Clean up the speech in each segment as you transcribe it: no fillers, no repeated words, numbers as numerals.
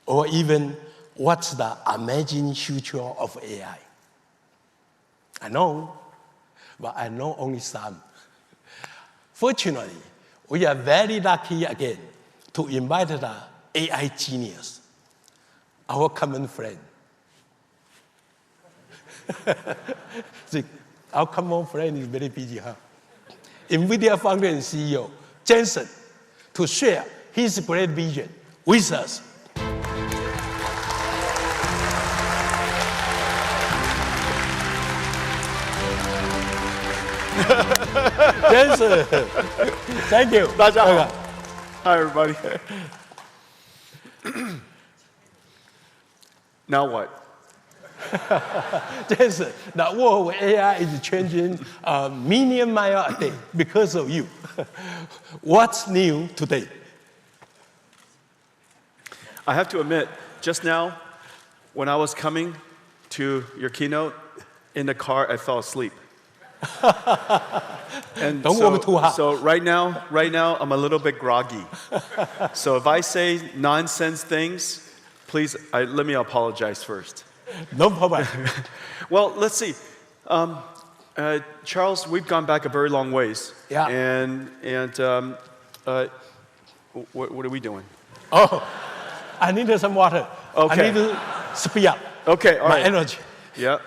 or even what's the amazing future of AI. I know, but I know only some. Fortunately, we are very lucky again to invite the AI genius, our common friend. Our common friend is very busy, huh? NVIDIA founder and CEO, Jensen, to share his great vision with us. Jensen, thank you. 大家好。Hi, everybody. Now what? Jensen, the world of AI is changing a million miles a day because of you. What's new today? I have to admit, just now, when I was coming to your keynote, in the car, I fell asleep. And Don't work too hard. So right now, I'm a little bit groggy. So if I say nonsense things, please, let me apologize first. No problem. Well, let's see. Charles, we've gone back a very long ways. Yeah. And what are we doing? Oh, I need some water. Okay. I need to speed up. Okay, all my right. energy. Yeah.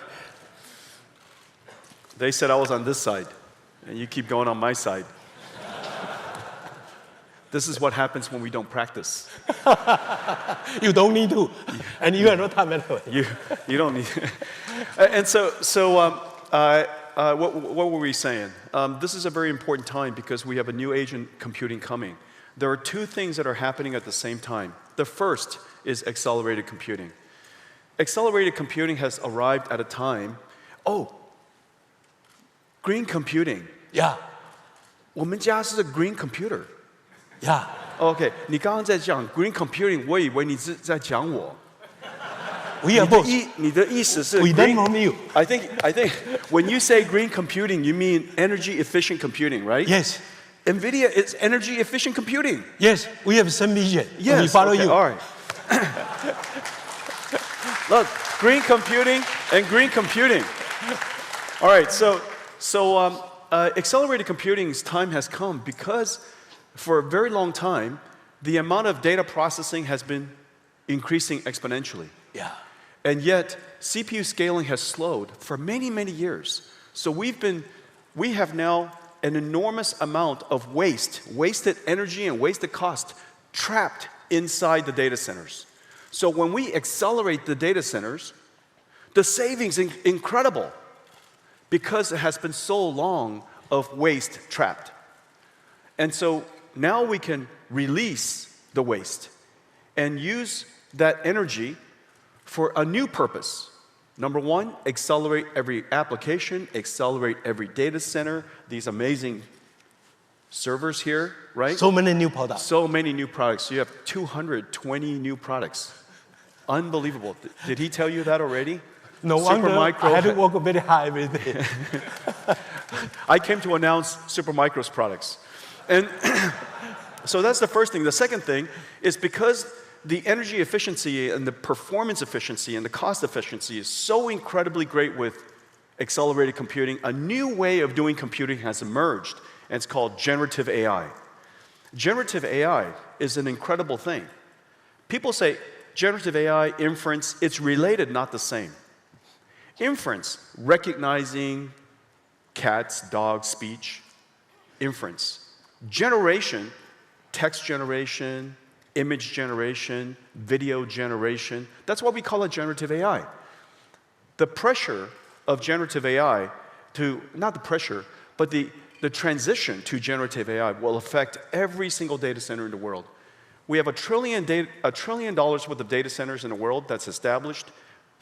They said I was on this side, and you keep going on my side. This is what happens when we don't practice. You don't need to, and you have no time anyway. You don't need. And what were we saying? This is a very important time because we have a new age in computing coming. There are two things that are happening at the same time. The first is accelerated computing. Accelerated computing has arrived at a time. Oh, green computing. Yeah. 我们家是 green computer. Yeah. OK， 你刚刚在讲 green computing， 我以为你是在讲我。We are both. 你的意思是 We learn from you. I think when you say green computing, you mean energy efficient computing, right? Yes. NVIDIA is energy efficient computing. Yes, we have some vision. Yes. We follow okay, you. All right. Look, green computing and green computing. All right. So accelerated computing's time has come because for a very long time, the amount of data processing has been increasing exponentially. Yeah. And yet, CPU scaling has slowed for many, many years. So we have now an enormous amount of wasted energy and wasted cost trapped inside the data centers. So when we accelerate the data centers, the savings is incredible because it has been so long of waste trapped. And so now we can release the waste and use that energy for a new purpose. Number one, accelerate every application, accelerate every data center, these amazing servers here, right? So many new products. So many new products. You have 220 new products. Unbelievable. Did he tell you that already? No wonder I had to work very hard every day. I came to announce Supermicro's products. And so that's the first thing. The second thing is because the energy efficiency and the performance efficiency and the cost efficiency is so incredibly great with accelerated computing, a new way of doing computing has emerged, and it's called generative AI. Generative AI is an incredible thing. People say generative AI, inference, it's related, not the same. Inference, recognizing cats, dogs, speech, inference. Generation, text generation, image generation, video generation. That's why we call it generative AI. The pressure of generative AI not the pressure, but the transition to generative AI will affect every single data center in the world. We have $1 trillion worth of data centers in the world that's established,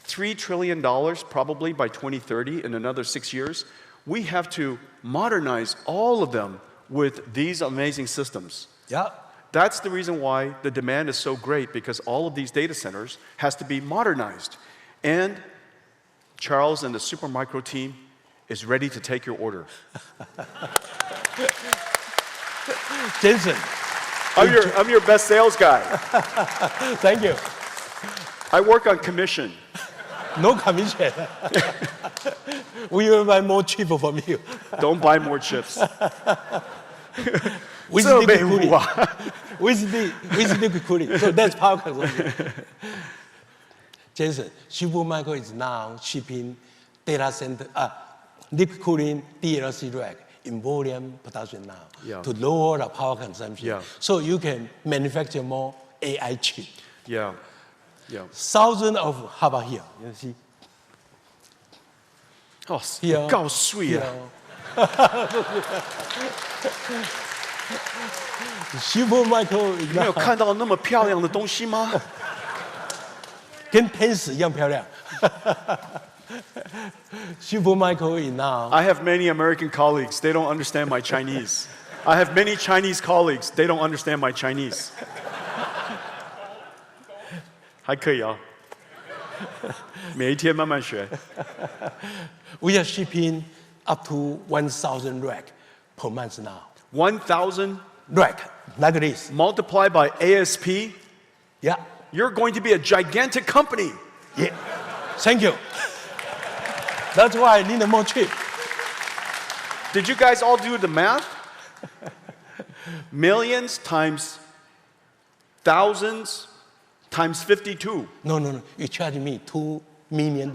$3 trillion probably by 2030 in another 6 years. We have to modernize all of them with these amazing systems. Yeah. That's the reason why the demand is so great, because all of these data centers has to be modernized. And Charles and the Supermicro team is ready to take your order. Jensen. I'm your best sales guy. Thank you. I work on commission. No commission. We will buy more chip from you. Don't buy more chips. With 这 liquid 没 cooling. 物啊 With liquid cooling. So that's power consumption. Jason, Supermicro is now shipping data center, liquid cooling DLC rack in volume production now Yeah. to lower the power consumption. Yeah. So you can manufacture more AI chip. Yeah. Yeah. Thousands of, how about here? You see? 哦， Here. 够水啊！ Supermicro 你没有看到那么漂亮的东西吗？跟天使一样漂亮。Supermicro is now I have many American colleagues. They don't understand my Chinese. I have many Chinese colleagues. They don't understand my Chinese. 还可以啊，每一天慢慢学。 we are shipping up to 1,000 rack per month now. 1,000 Rack like this. multiplied by ASP. Yeah. You're going to be a gigantic company. Yeah. Thank you. That's why I need more chip. Did you guys all do the math? Millions times thousands times 52. No. You charge me $2 million,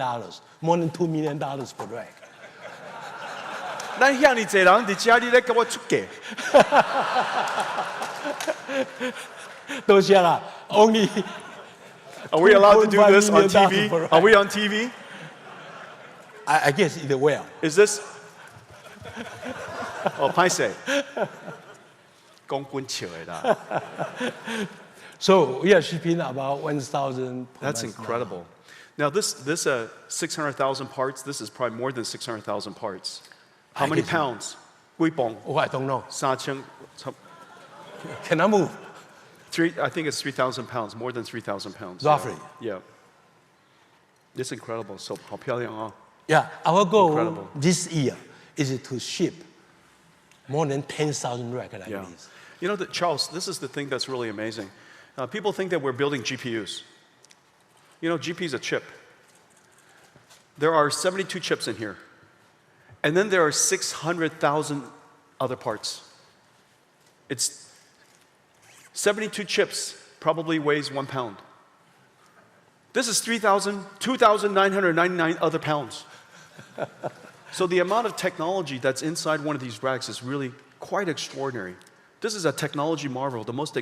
more than $2 million per rack. 咱遐尼侪人伫家里咧跟我出价， 多谢啦. Only Are we allowed to do this on $2.5 million TV? per Are we on TV? I guess it will. Is this? Oh, 歹勢，講滾笑的啦。 So we are shipping about 1,000 per That's month now. incredible. Now this 600,000 parts. This is probably more than 600,000 parts. How I many guess- pounds? 幾磅？ Oh, I don't know. 3,000 Can I move? I think it's 3,000 pounds. More than 3,000 pounds. Roughly. Yeah. It's incredible. So 好漂亮啊。 Yeah, our goal Incredible. this year is to ship more than 10,000 rack like Yeah. this. You know, Charles, this is the thing that's really amazing. People think that we're building GPUs. You know, GPU is a chip. There are 72 chips in here. And then there are 600,000 other parts. It's 72 chips, probably weighs 1 pound. This is 2,999 other pounds. So the amount of technology that's inside one of these racks is really quite extraordinary. This is a technology marvel, the most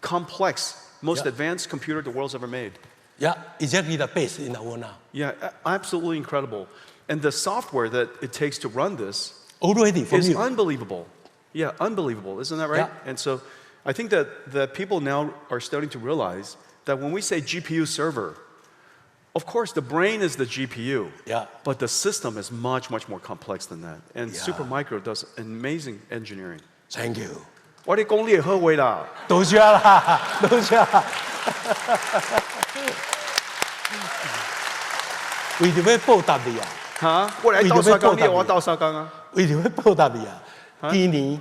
complex, most Yeah. advanced computer the world's ever made. Yeah, exactly the best in the world now. Yeah, absolutely incredible. And the software that it takes to run this Already from is you. unbelievable. Yeah, unbelievable. Isn't that right? Yeah. And so I think that people now are starting to realize that when we say GPU server, of course, the brain is the GPU. Yeah. But the system is much, much more complex than that. And Yeah. Supermicro does amazing engineering. Thank you. 我哋講你係好偉啦，多謝啦，多謝啦。為條咩報答你啊？嚇！我哋喺鬥沙崗，你又話鬥沙崗啊？為條咩報答你啊？今年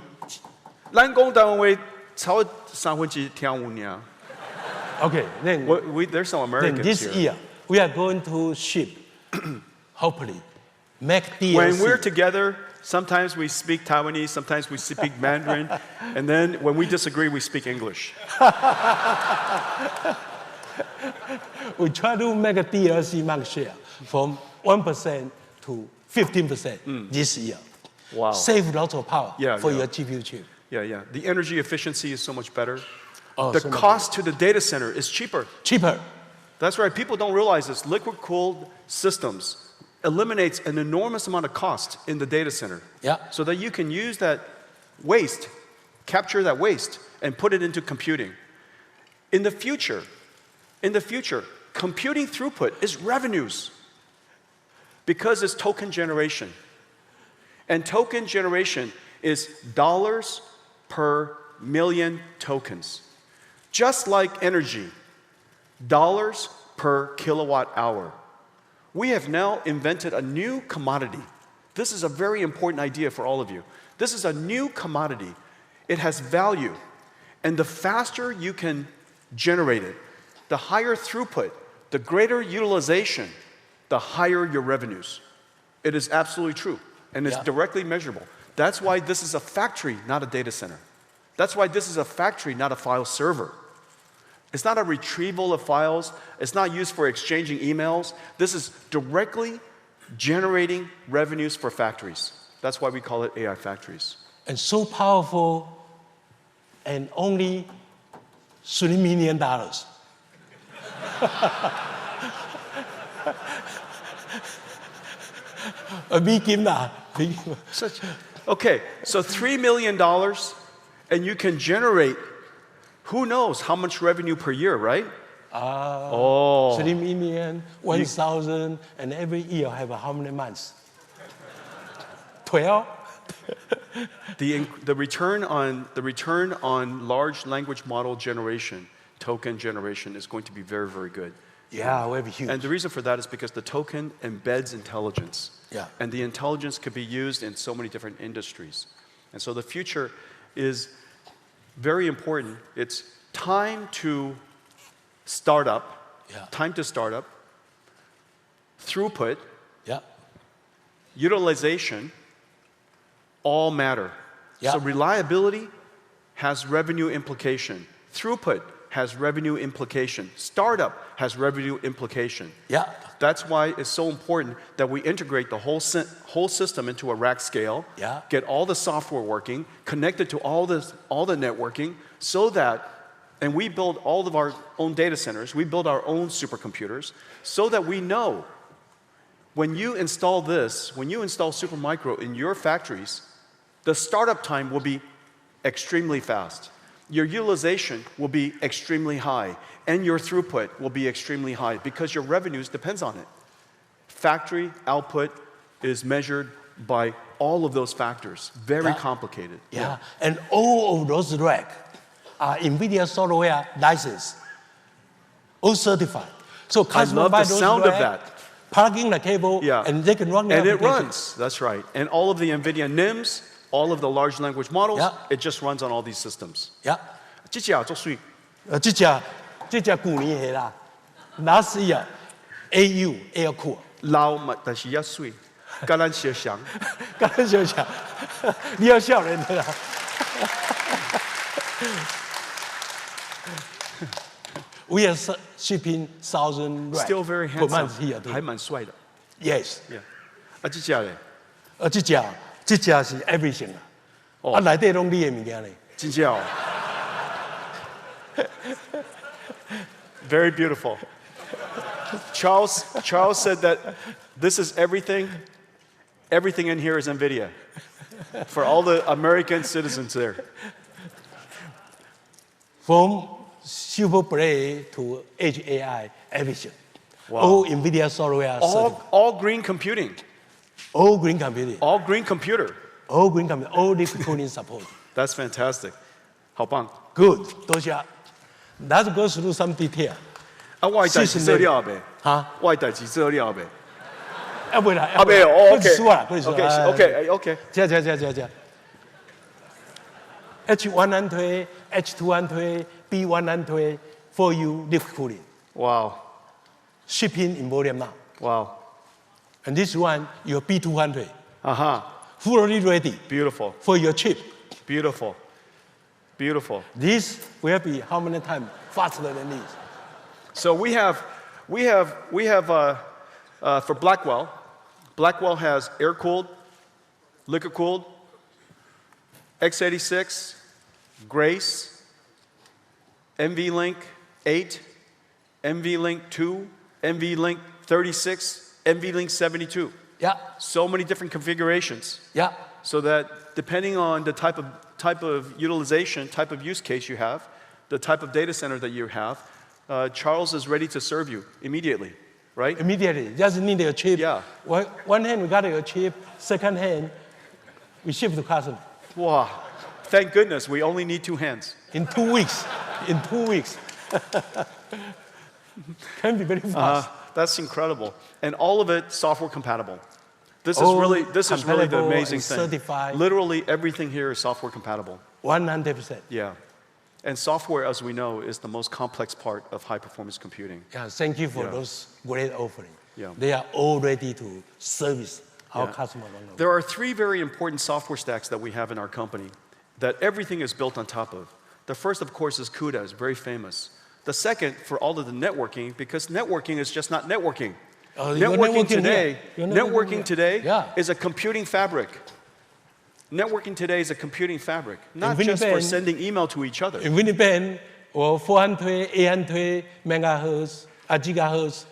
咱講台灣話超3分之聽有爾。 Okay, then There's some then Americans this here. year we are going to ship, hopefully, make When we're DLC. together, sometimes we speak Taiwanese, sometimes we speak Mandarin, and then when we disagree, we speak English. We try to make a DLC market share from 1% to 15% this year. Wow. Save lots of power Yeah, for yeah. your GPU chip. Yeah. The energy efficiency is so much better. Oh, The so much cost to the data center is cheaper. Cheaper. That's right. People don't realize this. Liquid-cooled systems eliminates an enormous amount of cost in the data center. Yeah. So that you can use that waste, capture that waste, and put it into computing. In the future, computing throughput is revenues because it's token generation. And token generation is dollars per million tokens. Just like energy, dollars per kilowatt hour. We have now invented a new commodity. This is a very important idea for all of you. This is a new commodity. It has value. And the faster you can generate it, the higher throughput, the greater utilization, the higher your revenues. It is absolutely true, and it's directly measurable. That's why this is a factory, not a data center. That's why this is a factory, not a file server. It's not a retrieval of files. It's not used for exchanging emails. This is directly generating revenues for factories. That's why we call it AI factories. And so powerful, and only $3 million. Okay, so $3 million, and you can generate, who knows how much revenue per year, right? 3 million, 1,000, and every year have how many months? 12? The return on large language model generation, token generation, is going to be very, very good. Yeah, very huge. And the reason for that is because the token embeds intelligence. Yeah. And the intelligence could be used in so many different industries. And so the future is very important. It's time to start up, throughput, utilization, all matter. So reliability has revenue implication. Throughput has revenue implication. Startup has revenue implication. That's why it's so important that we integrate the whole system into a rack scale, get all the software working, connect it to all the networking, so that, and we build all of our own data centers, we build our own supercomputers, so that we know when you install this, when you install Supermicro in your factories, the startup time will be extremely fast. Your utilization will be extremely high, and your throughput will be extremely high because your revenues depends on it. Factory output is measured by all of those factors. Very complicated. And all of those racks are NVIDIA software licensed, all certified. So I love the sound of that. Plug in the cable, and they can run the application. And it runs, that's right. And all of the NVIDIA NIMs, all of the large language models, it just runs on all these systems. 这只去年的啦，last year AU air cool， 老嘛，但是也水，跟咱相像，跟咱相像，你要笑人的啦。We are shipping 1,000 racks still very per month handsome， here， 还蛮帅的。Yes。这只嘞？这只是 everything 啊，内底拢你的物件嘞。真正哦。Very beautiful. Charles said that this is everything. Everything in here is NVIDIA. For all the American citizens there. From Super Play to Edge AI, everything. Wow. All NVIDIA software. All green computing. All green computing. All green computer. All green computing. All liquid cooling support. That's fantastic. 好棒。Good. 多谢。Let's go through some detail. 我的代志做了未？我的代志做了未？未啦，未哦。OK。这。H100, H200, B100 for you liquid cooling. Wow. Shipping in volume now. Wow. And this one, your B200. Fully ready. Beautiful. For your chip. Beautiful. This will be how many times faster than this? So we have for Blackwell. Blackwell has air-cooled, liquid-cooled, x86, Grace, NVLink 8, NVLink 2, NVLink 36, NVLink 72. So many different configurations. So that depending on the type of utilization, type of use case you have, the type of data center that you have, Charles is ready to serve you immediately, right? Immediately, just need a chip. One hand we got a chip, second hand we ship to customer. Wow, thank goodness we only need 2 hands. In 2 weeks. Can be very fast. That's incredible, and all of it software compatible. This is really the amazing thing. Certified. Literally everything here is software compatible. 100%. Yeah. And software, as we know, is the most complex part of high-performance computing. Yeah, thank you for those great offerings. Yeah. They are all ready to service our customers. There are 3 very important software stacks that we have in our company that everything is built on top of. The first, of course, is CUDA, it's very famous. The second, for all of the networking, because networking is just not networking. Networking today is a computing fabric. Networking today is a computing fabric, not just for sending email to each other. In Winnipeg, 400, 800 megahertz, gigahertz.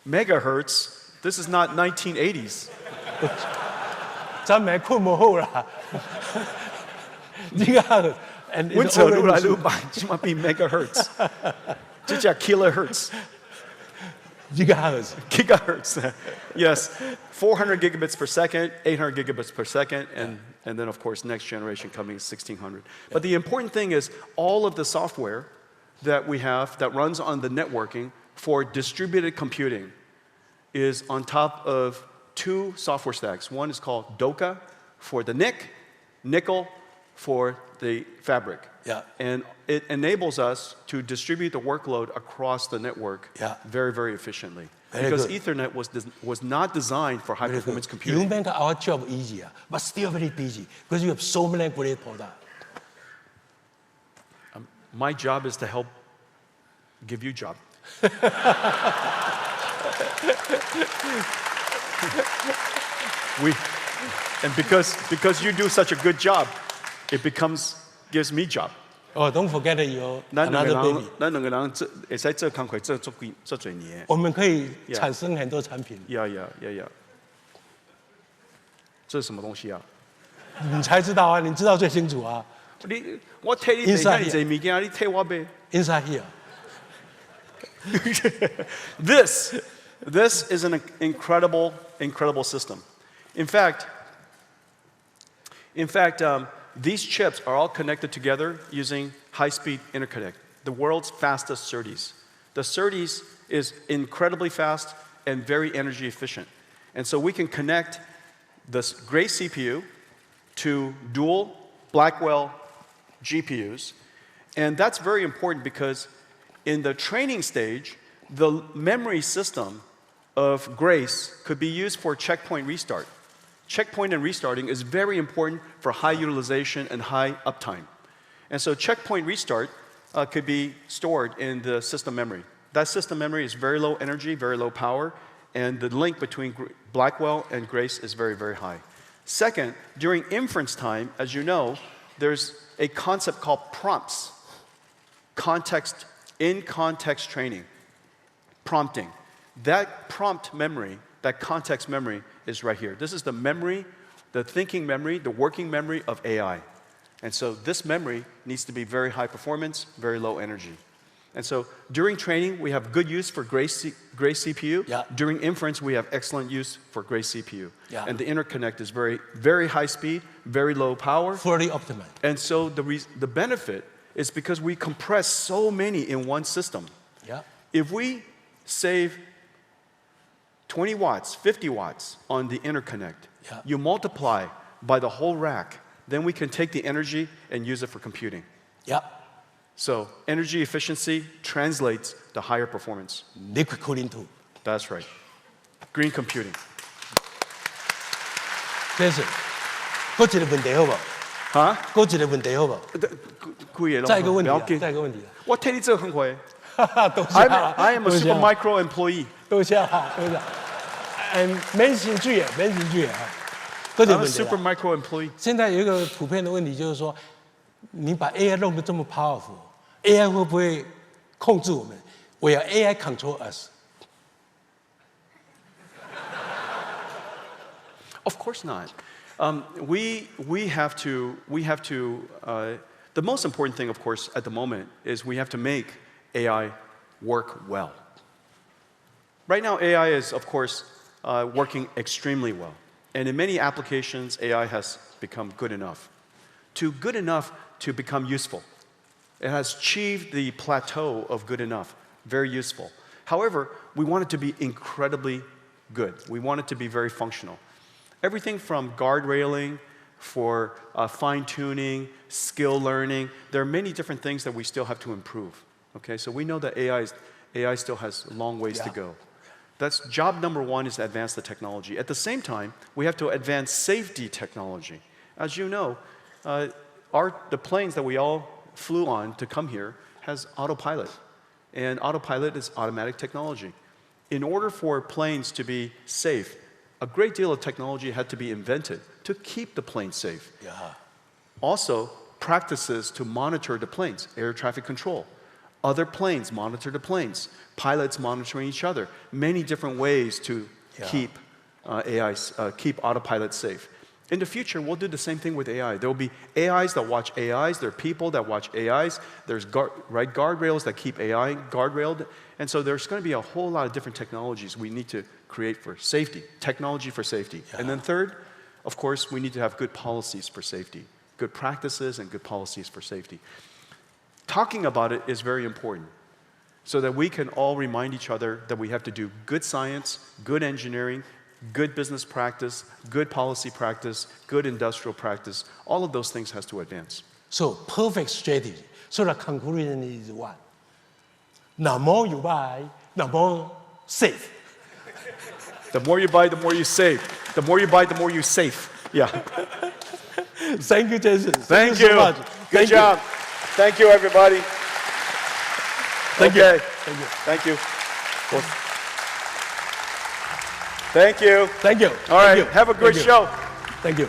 Megahertz? This is not 1980s. 咱们困不好啦。gigahertz. And it's be megahertz. 这叫 kilohertz. Gigahertz. Gigahertz. Yes. 400 gigabits per second, 800 gigabits per second, and then, of course, next generation coming is 1600. But the important thing is all of the software that we have that runs on the networking for distributed computing is on top of 2 software stacks. One is called DOCA for the NIC, nickel for the fabric. Yeah. And it enables us to distribute the workload across the network very, very efficiently. Because Ethernet was not designed for high-performance computing. You make our job easier, but still very busy, because you have so many great products. My job is to help give you a job. And because you do such a good job, it gives me job. Oh, don't forget your another baby. 咱两个人会使做工课做几年。我们可以产生很多产品。Yeah. 这是什么东西啊？你才知道啊，你知道最清楚啊。我替你买这物件，你替我买。Inside here. This is an incredible system. In fact, these chips are all connected together using high-speed interconnect, the world's fastest SerDes. The SerDes is incredibly fast and very energy efficient. And so we can connect this Grace CPU to dual Blackwell GPUs. And that's very important because in the training stage, the memory system of Grace could be used for checkpoint restart. Checkpoint and restarting is very important for high utilization and high uptime. And so checkpoint restart could be stored in the system memory. That system memory is very low energy, very low power, and the link between Blackwell and Grace is very, very high. Second, during inference time, as you know, there's a concept called prompts, in-context training, prompting. That prompt memory, that context memory is right here. This is the memory, the thinking memory, the working memory of AI. And so this memory needs to be very high performance, very low energy. And so during training, we have good use for Grace CPU. Yeah. During inference, we have excellent use for Grace CPU. Yeah. And the interconnect is very, very high speed, very low power. Fully optimized. And so the benefit is because we compress so many in one system. Yeah. If we save 20 watts, 50 watts on the interconnect, you multiply by the whole rack, then we can take the energy and use it for computing. Yeah. So energy efficiency translates to higher performance. Liquid cooling too. That's right. Green computing. 先生，还有一个问题好不好？哈？还有一个问题好不好？再一个问题啊，再一个问题啊。我替你做很快。多谢啊。I am a Supermicro employee. 多谢啊，多谢。免薪水啊，免薪水啊。I'm a Supermicro employee. 现在有一个普遍的问题就是说，你把 AI 弄得这么 powerful，AI 会不会控制我们？Will AI control us? Of course not. We have to. The most important thing, of course, at the moment is we have to make AI work well. Right now, AI is, of course, working extremely well. And in many applications, AI has become good enough. Good enough to become useful. It has achieved the plateau of good enough, very useful. However, we want it to be incredibly good. We want it to be very functional. Everything from guardrailing for fine-tuning, skill learning. There are many different things that we still have to improve. Okay, so we know that AI still has long ways to go. That's job number one, is to advance the technology. At the same time, we have to advance safety technology. As you know, the planes that we all flew on to come here has autopilot. And autopilot is automatic technology. In order for planes to be safe, a great deal of technology had to be invented to keep the plane safe. Yeah. Also, practices to monitor the planes, air traffic control. Other planes monitor the planes, pilots monitoring each other. Many different ways to keep keep autopilot safe. In the future, we'll do the same thing with AI. There will be AIs that watch AIs. There are people that watch AIs. There's guardrails that keep AI guardrailed. And so there's going to be a whole lot of different technologies we need to create for safety, technology for safety. Yeah. And then third, of course, we need to have good policies for safety, good practices and good policies for safety. Talking about it is very important so that we can all remind each other that we have to do good science, good engineering, good business practice, good policy practice, good industrial practice. All of those things has to advance. So perfect strategy. So the conclusion is what? The more you buy, the more safe. The more you buy, the more you save. The more you buy, the more you save. Yeah. Thank you, Jason. Thank you you. so much. Good job. Thank you, everybody. Thank you. Thank you. Well, thank you. Thank you. All right. Thank you. Have a great show. Thank you.